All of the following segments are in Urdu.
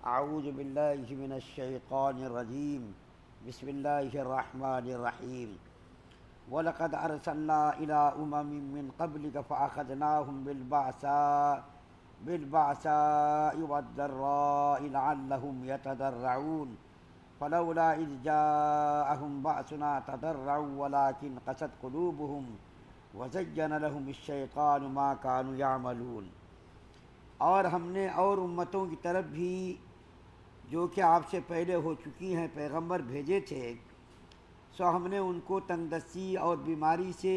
اعوذ باللہ من الشیطان الرجیم بسم اللہ الرحمن الرحیم وَلَقَدْ أَرْسَلْنَا إِلَىٰ أُمَمٍ مِّن قَبْلِكَ فَأَخَذْنَاهُمْ بِالْبَأْسَاءِ وَالضَّرَّاءِ لَعَلَّهُمْ يَتَضَرَّعُونَ فَلَوْلَا إِذْ جَاءَهُمْ بَأْسُنَا تَضَرَّعُوا وَلَٰكِنْ قَسَتْ قُلُوبُهُمْ وَزَيَّنَ لَهُمُ الشَّيْطَانُ مَا كَانُوا يَعْمَلُونَ۔ اور ہم نے اور امتوں کی طرف بھی جو کہ آپ سے پہلے ہو چکی ہیں پیغمبر بھیجے تھے، سو ہم نے ان کو تنگ دستی اور بیماری سے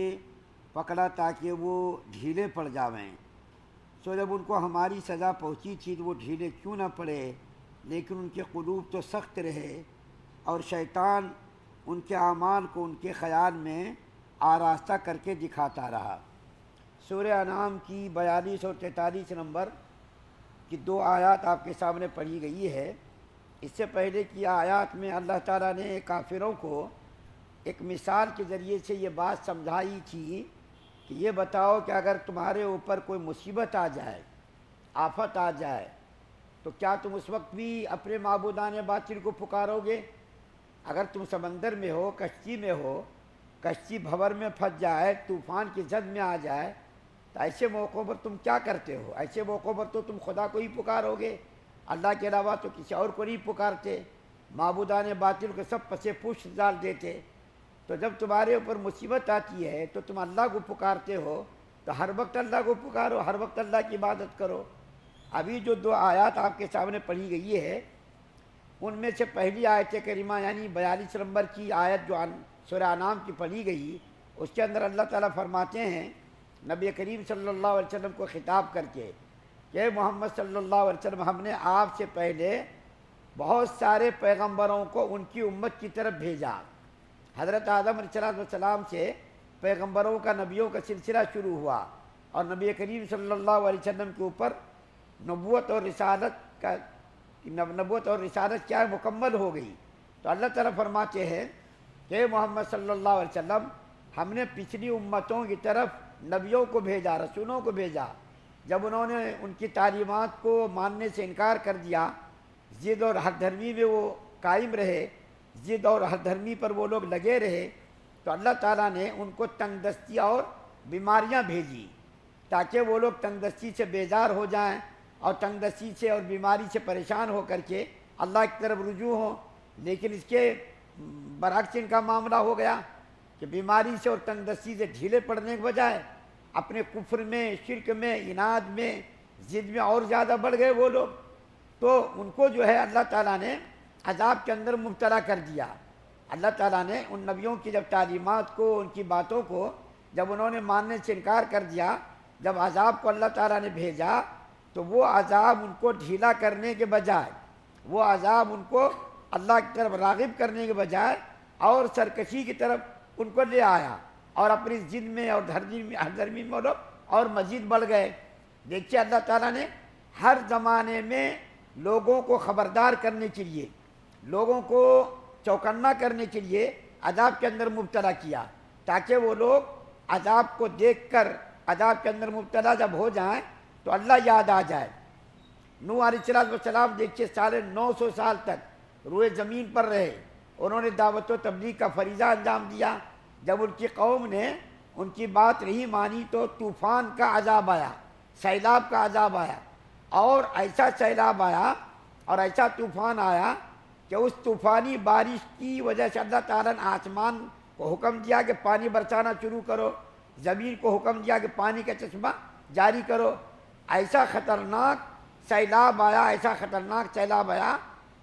پکڑا تاکہ وہ ڈھیلے پڑ جاویں۔ سو جب ان کو ہماری سزا پہنچی تھی تو وہ ڈھیلے کیوں نہ پڑے، لیکن ان کے قلوب تو سخت رہے اور شیطان ان کے اعمال کو ان کے خیال میں آراستہ کر کے دکھاتا رہا۔ سورہ انعام کی 42 اور 43 نمبر کی 2 آیات آپ کے سامنے پڑھی گئی ہے۔ اس سے پہلے کی آیات میں اللہ تعالیٰ نے کافروں کو ایک مثال کے ذریعے سے یہ بات سمجھائی تھی کہ یہ بتاؤ کہ اگر تمہارے اوپر کوئی مصیبت آ جائے، آفت آ جائے، تو کیا تم اس وقت بھی اپنے معبودان باطل کو پکارو گے؟ اگر تم سمندر میں ہو، کشتی میں ہو، کشتی بھنور میں پھنس جائے، طوفان کی زد میں آ جائے، تو ایسے موقعوں پر تم کیا کرتے ہو؟ ایسے موقعوں پر تو تم خدا کو ہی پکارو گے، اللہ کے علاوہ تو کسی اور کو نہیں پکارتے، معبودان باطل کو سب پسے پوچھ ڈال دیتے۔ تو جب تمہارے اوپر مصیبت آتی ہے تو تم اللہ کو پکارتے ہو، تو ہر وقت اللہ کو پکارو، ہر وقت اللہ کی عبادت کرو۔ ابھی جو 2 آیات آپ کے سامنے پڑھی گئی ہے، ان میں سے پہلی آیت کریمہ یعنی 42 نمبر کی آیت جو سورہ انعام کی پڑھی گئی، اس کے اندر اللہ تعالیٰ فرماتے ہیں نبی کریم صلی اللہ علیہ وسلم کو خطاب کر کے کہ محمد صلی اللہ علیہ وسلم، ہم نے آپ سے پہلے بہت سارے پیغمبروں کو ان کی امت کی طرف بھیجا۔ حضرت آدم علیہ السلام سے پیغمبروں کا، نبیوں کا سلسلہ شروع ہوا اور نبی کریم صلی اللہ علیہ وسلم کے اوپر نبوت اور رسالت کیا مکمل ہو گئی۔ تو اللہ تعالیٰ فرماتے ہیں کہ محمد صلی اللہ علیہ وسلم، ہم نے پچھلی امتوں کی طرف نبیوں کو بھیجا، رسولوں کو بھیجا، جب انہوں نے ان کی تعلیمات کو ماننے سے انکار کر دیا، ضد اور ہر دھرمی میں وہ قائم رہے، ضد اور ہر دھرمی پر وہ لوگ لگے رہے، تو اللہ تعالیٰ نے ان کو تنگ دستی اور بیماریاں بھیجی تاکہ وہ لوگ تنگ دستی سے بیزار ہو جائیں اور تنگ دستی سے اور بیماری سے پریشان ہو کر کے اللہ کی طرف رجوع ہوں۔ لیکن اس کے برعکس ان کا معاملہ ہو گیا کہ بیماری سے اور تنگ دستی سے ڈھیلے پڑنے کے بجائے اپنے کفر میں، شرک میں، عناد میں، ضد میں اور زیادہ بڑھ گئے وہ لوگ۔ تو ان کو جو ہے اللہ تعالیٰ نے عذاب کے اندر مبتلا کر دیا۔ اللہ تعالیٰ نے ان نبیوں کی جب تعلیمات کو، ان کی باتوں کو جب انہوں نے ماننے سے انکار کر دیا، جب عذاب کو اللہ تعالیٰ نے بھیجا، تو وہ عذاب ان کو ڈھیلا کرنے کے بجائے، وہ عذاب ان کو اللہ کی طرف راغب کرنے کے بجائے اور سرکشی کی طرف ان کو لے آیا، اور اپنی ضد میں اور ہر دھرمی میں لوگ اور مزید بڑھ گئے۔ دیکھیے اللہ تعالیٰ نے ہر زمانے میں لوگوں کو خبردار کرنے کے لیے، لوگوں کو چوکنا کرنے کے لیے عذاب کے اندر مبتلا کیا، تاکہ وہ لوگ عذاب کو دیکھ کر عذاب کے اندر مبتلا جب ہو جائیں تو اللہ یاد آ جائے۔ نوح علیہ السلام دیکھیے 950 سال تک روئے زمین پر رہے، انہوں نے دعوت و تبلیغ کا فریضہ انجام دیا۔ جب ان کی قوم نے ان کی بات نہیں مانی تو طوفان کا عذاب آیا، سیلاب کا عذاب آیا، اور ایسا سیلاب آیا اور ایسا طوفان آیا کہ اس طوفانی بارش کی وجہ سے اللہ تعالیٰ نے آسمان کو حکم دیا کہ پانی برسانا شروع کرو، زمین کو حکم دیا کہ پانی کا چشمہ جاری کرو۔ ایسا خطرناک سیلاب آیا، ایسا خطرناک سیلاب آیا،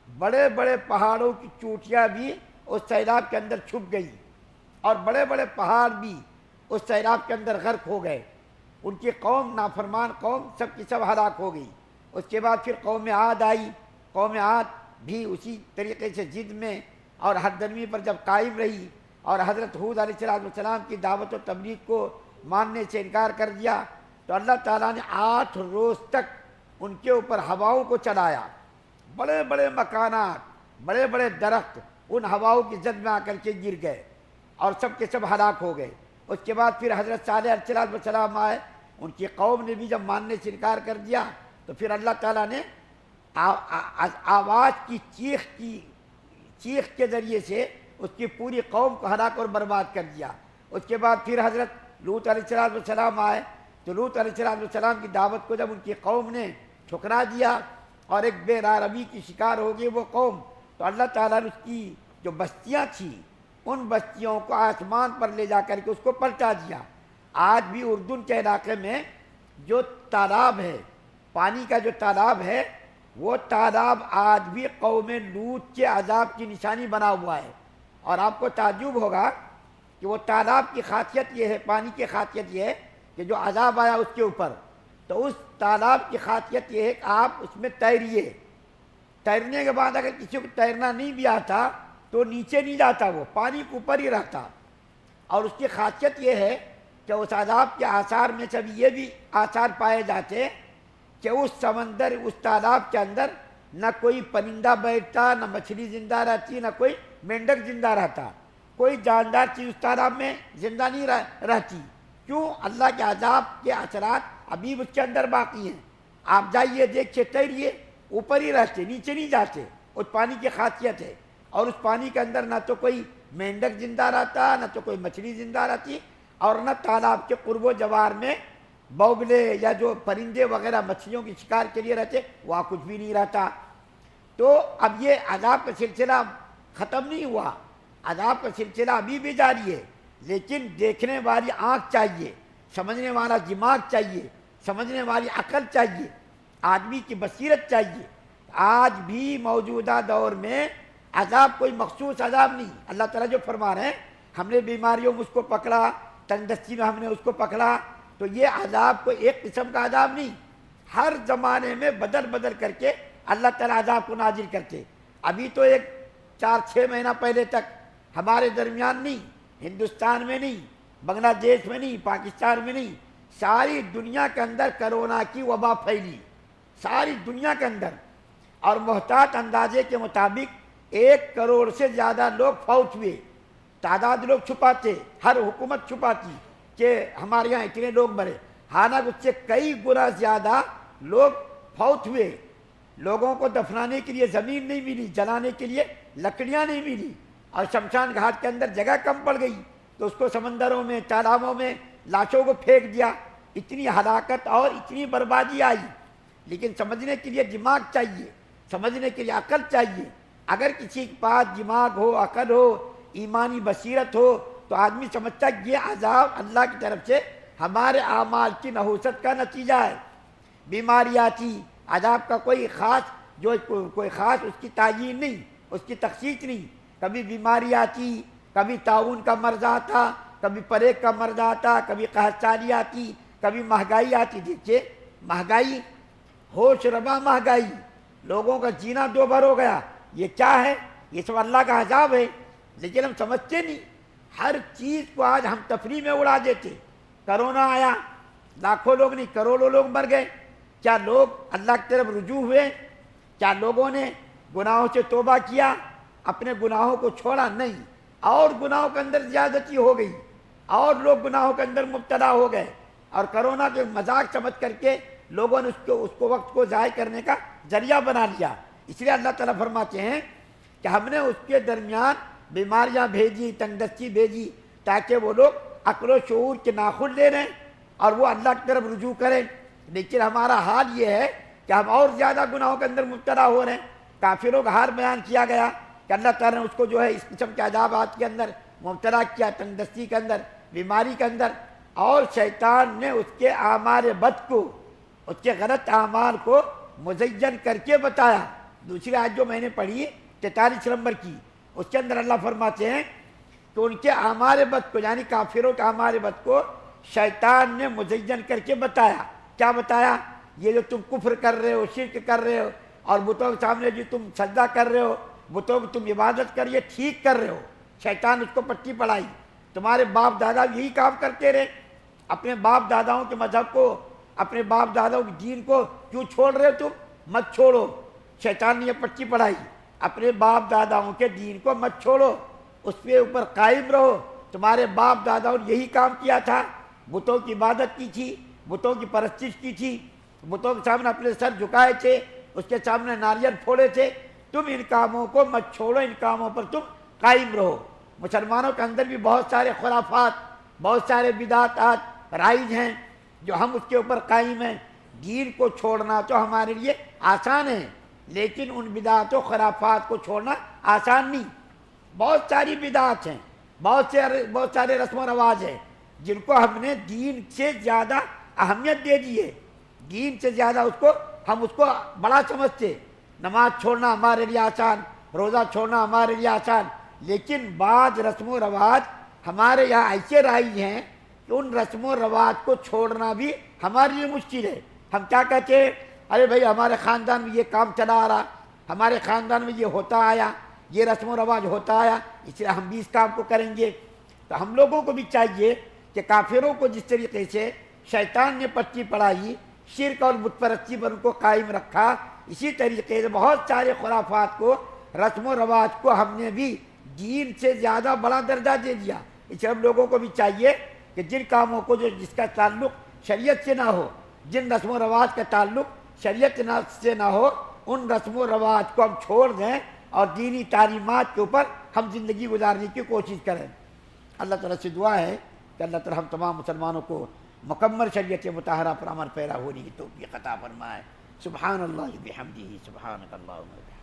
بڑے بڑے پہاڑوں کی چوٹیاں بھی اس سیلاب کے اندر چھپ گئی، اور بڑے بڑے پہاڑ بھی اس سیلاب کے اندر غرق ہو گئے۔ ان کی قوم، نافرمان قوم، سب کی سب ہلاک ہو گئی۔ اس کے بعد پھر قوم عاد آئی، قوم عاد بھی اسی طریقے سے ضد میں اور ہر دھرمی پر جب قائم رہی اور حضرت ہود علیہ السلام کی دعوت و تبلیغ کو ماننے سے انکار کر دیا، تو اللہ تعالیٰ نے 8 روز تک ان کے اوپر ہواؤں کو چلایا۔ بڑے بڑے مکانات، بڑے بڑے درخت ان ہواؤں کی زد میں آ کر کے گر گئے اور سب کے سب ہلاک ہو گئے۔ اس کے بعد پھر حضرت صالح علیہ السلام آئے، ان کی قوم نے بھی جب ماننے سے انکار کر دیا تو پھر اللہ تعالیٰ نے آواز کی چیخ کے ذریعے سے اس کی پوری قوم کو ہلاک اور برباد کر دیا۔ اس کے بعد پھر حضرت لوط علیہ السلام آئے، تو لوط علیہ السلام کی دعوت کو جب ان کی قوم نے ٹھکرا دیا اور ایک بے راروی کی شکار ہو گئی وہ قوم، تو اللہ تعالیٰ نے اس کی جو بستیاں تھیں ان بستیوں کو آسمان پر لے جا کر کے اس کو پلٹا دیا۔ آج بھی اردن کے علاقے میں جو تالاب ہے، پانی کا جو تالاب ہے، وہ تالاب آج بھی قوم لوط کے عذاب کی نشانی بنا ہوا ہے۔ اور آپ کو تعجب ہوگا کہ وہ تالاب کی خاصیت یہ ہے، پانی کی خاصیت یہ ہے کہ جو عذاب آیا اس کے اوپر، تو اس تالاب کی خاصیت یہ ہے کہ آپ اس میں تیریے، تیرنے کے بعد اگر کسی کو تیرنا نہیں بھی آتا تو نیچے نہیں جاتا، وہ پانی کے اوپر ہی رہتا۔ اور اس کی خاصیت یہ ہے کہ اس عذاب کے آثار میں سے یہ بھی آثار پائے جاتے کہ اس سمندر، اس تالاب کے اندر نہ کوئی پرندہ بیٹھتا، نہ مچھلی زندہ رہتی، نہ کوئی مینڈک زندہ رہتا، کوئی جاندار چیز اس تالاب میں زندہ نہیں رہتی۔ کیوں؟ اللہ کے عذاب کے اثرات ابھی اس کے اندر باقی ہیں۔ آپ جائیے، دیکھیے، تیریے، اوپر ہی رہتے، نیچے نہیں جاتے۔ اس پانی کی خاصیت ہے۔ اور اس پانی کے اندر نہ تو کوئی مینڈک زندہ رہتا، نہ تو کوئی مچھلی زندہ رہتی، اور نہ تالاب کے قرب و جوار میں بوگلے یا جو پرندے وغیرہ مچھلیوں کی شکار کے لیے رہتے وہاں کچھ بھی نہیں رہتا۔ تو اب یہ عذاب کا سلسلہ ختم نہیں ہوا، عذاب کا سلسلہ ابھی بھی جاری ہے، لیکن دیکھنے والی آنکھ چاہیے، سمجھنے والا دماغ چاہیے، سمجھنے والی عقل چاہیے، آدمی کی بصیرت چاہیے۔ آج بھی موجودہ دور میں عذاب کوئی مخصوص عذاب نہیں۔ اللہ تعالیٰ جو فرما رہے ہیں ہم نے بیماریوں میں اس کو پکڑا، تندرستی میں ہم نے اس کو پکڑا، تو یہ عذاب کوئی ایک قسم کا عذاب نہیں، ہر زمانے میں بدل کر کے اللہ تعالیٰ عذاب کو نازل کرتے۔ ابھی تو ایک 4-6 مہینہ پہلے تک ہمارے درمیان نہیں، ہندوستان میں نہیں، بنگلہ دیش میں نہیں، پاکستان میں نہیں، ساری دنیا کے اندر کرونا کی وبا پھیلی، ساری دنیا کے اندر، اور محتاط اندازے کے مطابق 1 کروڑ سے زیادہ لوگ فوت ہوئے۔ تعداد لوگ چھپاتے، ہر حکومت چھپاتی کہ ہمارے یہاں اتنے لوگ مرے، حالانکہ اس سے کئی گنا زیادہ لوگ فوت ہوئے۔ لوگوں کو دفنانے کے لیے زمین نہیں ملی، جلانے کے لیے لکڑیاں نہیں ملی، اور شمشان گھاٹ کے اندر جگہ کم پڑ گئی تو اس کو سمندروں میں، تالابوں میں لاشوں کو پھینک دیا۔ اتنی ہلاکت اور اتنی بربادی آئی۔ لیکن سمجھنے کے لیے دماغ چاہیے، سمجھنے کے لیے عقل چاہیے۔ اگر کسی کے پاس دماغ ہو، عقل ہو، ایمانی بصیرت ہو، تو آدمی سمجھتا ہے یہ عذاب اللہ کی طرف سے ہمارے اعمال کی نحوست کا نتیجہ ہے۔ بیماری آتی، عذاب کا کوئی خاص اس کی تعیین نہیں، اس کی تخصیص نہیں۔ کبھی بیماری آتی، کبھی طاعون کا مرض آتا، کبھی پلیگ کا مرض آتا، کبھی قحط سالی آتی، کبھی مہنگائی آتی۔ دیکھیے مہنگائی، ہوش ربا مہنگائی، لوگوں کا جینا دو بھر ہو گیا۔ یہ کیا ہے؟ یہ سب اللہ کا عذاب ہے، لیکن ہم سمجھتے نہیں۔ ہر چیز کو آج ہم تفریح میں اڑا دیتے۔ کرونا آیا، لاکھوں لوگ نہیں کروڑوں لوگ مر گئے۔ کیا لوگ اللہ کی طرف رجوع ہوئے؟ کیا لوگوں نے گناہوں سے توبہ کیا، اپنے گناہوں کو چھوڑا؟ نہیں، اور گناہوں کے اندر زیادتی ہو گئی، اور لوگ گناہوں کے اندر مبتلا ہو گئے، اور کرونا کے مذاق سمجھ کر کے لوگوں نے اس کو وقت کو ضائع کرنے کا ذریعہ بنا لیا۔ اس لیے اللہ تعالیٰ فرماتے ہیں کہ ہم نے اس کے درمیان بیماریاں بھیجی، تندرستی بھیجی، تاکہ وہ لوگ عقل و شعور کے ناخن لے رہے ہیں اور وہ اللہ کی طرف رجوع کریں۔ لیکن ہمارا حال یہ ہے کہ ہم اور زیادہ گناہوں کے اندر مبتلا ہو رہے ہیں۔ کافروں کا حال بیان کیا گیا کہ اللہ تعالیٰ نے اس کو جو ہے اس قسم کے عذابات کے اندر مبتلا کیا، تندرستی کے اندر، بیماری کے اندر، اور شیطان نے اس کے اعمال بد کو، اس کے غلط اعمال کو مزین کر کے بتایا۔ دوسری آیت جو میں نے پڑھی 43 نمبر کی، اس کے اندر اللہ فرماتے ہیں کہ ان کے اعمال بد کو، یعنی کافروں کے اعمال بد کو شیطان نے مزین کر کے بتایا۔ کیا بتایا؟ یہ جو تم کفر کر رہے ہو، شرک کر رہے ہو، اور بتوں کے سامنے جو تم سجدہ کر رہے ہو، بتوں کی تم عبادت کر، یہ ٹھیک کر رہے ہو۔ شیطان اس کو پٹی پڑھائی۔ تمہارے باپ دادا یہی کام کرتے رہے، اپنے باپ داداؤں کے مذہب کو، اپنے باپ داداؤں کے دین کو کیوں چھوڑ رہے ہو تم؟ مت چھوڑو۔ شیطان نے یہ پٹی پڑھائی، اپنے باپ داداؤں کے دین کو مت چھوڑو، اس پہ اوپر قائم رہو۔ تمہارے باپ داداؤں نے یہی کام کیا تھا، بتوں کی عبادت کی تھی، بتوں کی پرستش کی تھی، بتوں کے سامنے اپنے سر جھکائے تھے، اس کے سامنے ناریل پھوڑے تھے، تم ان کاموں کو مت چھوڑو، ان کاموں پر تم قائم رہو۔ مسلمانوں کے اندر بھی بہت سارے خرافات، بہت سارے بدعات رائج ہیں جو ہم اس کے اوپر قائم ہیں۔ دین کو چھوڑنا تو ہمارے لیے آسان ہے، لیکن ان بدعات و خرافات کو چھوڑنا آسان نہیں۔ بہت ساری بدعات ہیں، بہت سارے رسم و رواج ہیں جن کو ہم نے دین سے زیادہ اہمیت دے دی ہے، دین سے زیادہ ہم اس کو بڑا سمجھتے۔ نماز چھوڑنا ہمارے لیے آسان، روزہ چھوڑنا ہمارے لیے آسان، لیکن بعض رسم و رواج ہمارے یہاں ایسے رائج ہیں کہ ان رسم و رواج کو چھوڑنا بھی ہمارے لیے مشکل ہے۔ ہم کیا کہتے ہیں، ارے بھائی ہمارے خاندان میں یہ کام چلا آ رہا، ہمارے خاندان میں یہ ہوتا آیا، یہ رسم و رواج ہوتا آیا، اس لیے ہم بھی اس کام کو کریں گے۔ تو ہم لوگوں کو بھی چاہیے کہ کافروں کو جس طریقے سے شیطان نے پٹی پڑھائی، شرک اور بت پرستی پر ان کو قائم رکھا، اسی طریقے سے بہت سارے خرافات کو، رسم و رواج کو ہم نے بھی دین سے زیادہ بڑا درجہ دے دیا۔ اس لیے ہم لوگوں کو بھی چاہیے کہ جن کاموں کو جس کا تعلق شریعت سے نہ ہو، جن رسم و رواج کا تعلق شریعت سے نہ ہو، ان رسم و رواج کو ہم چھوڑ دیں اور دینی تعلیمات کے اوپر ہم زندگی گزارنے کی کوشش کریں۔ اللہ تعالیٰ سے دعا ہے کہ اللہ تعالیٰ ہم تمام مسلمانوں کو مکمل شریعت مطہرہ پر عمل پیرا ہونے کی توفیق عطا فرمائے۔ سبحان اللہ بحمدہ، سبحانک اللہم وبحمدک۔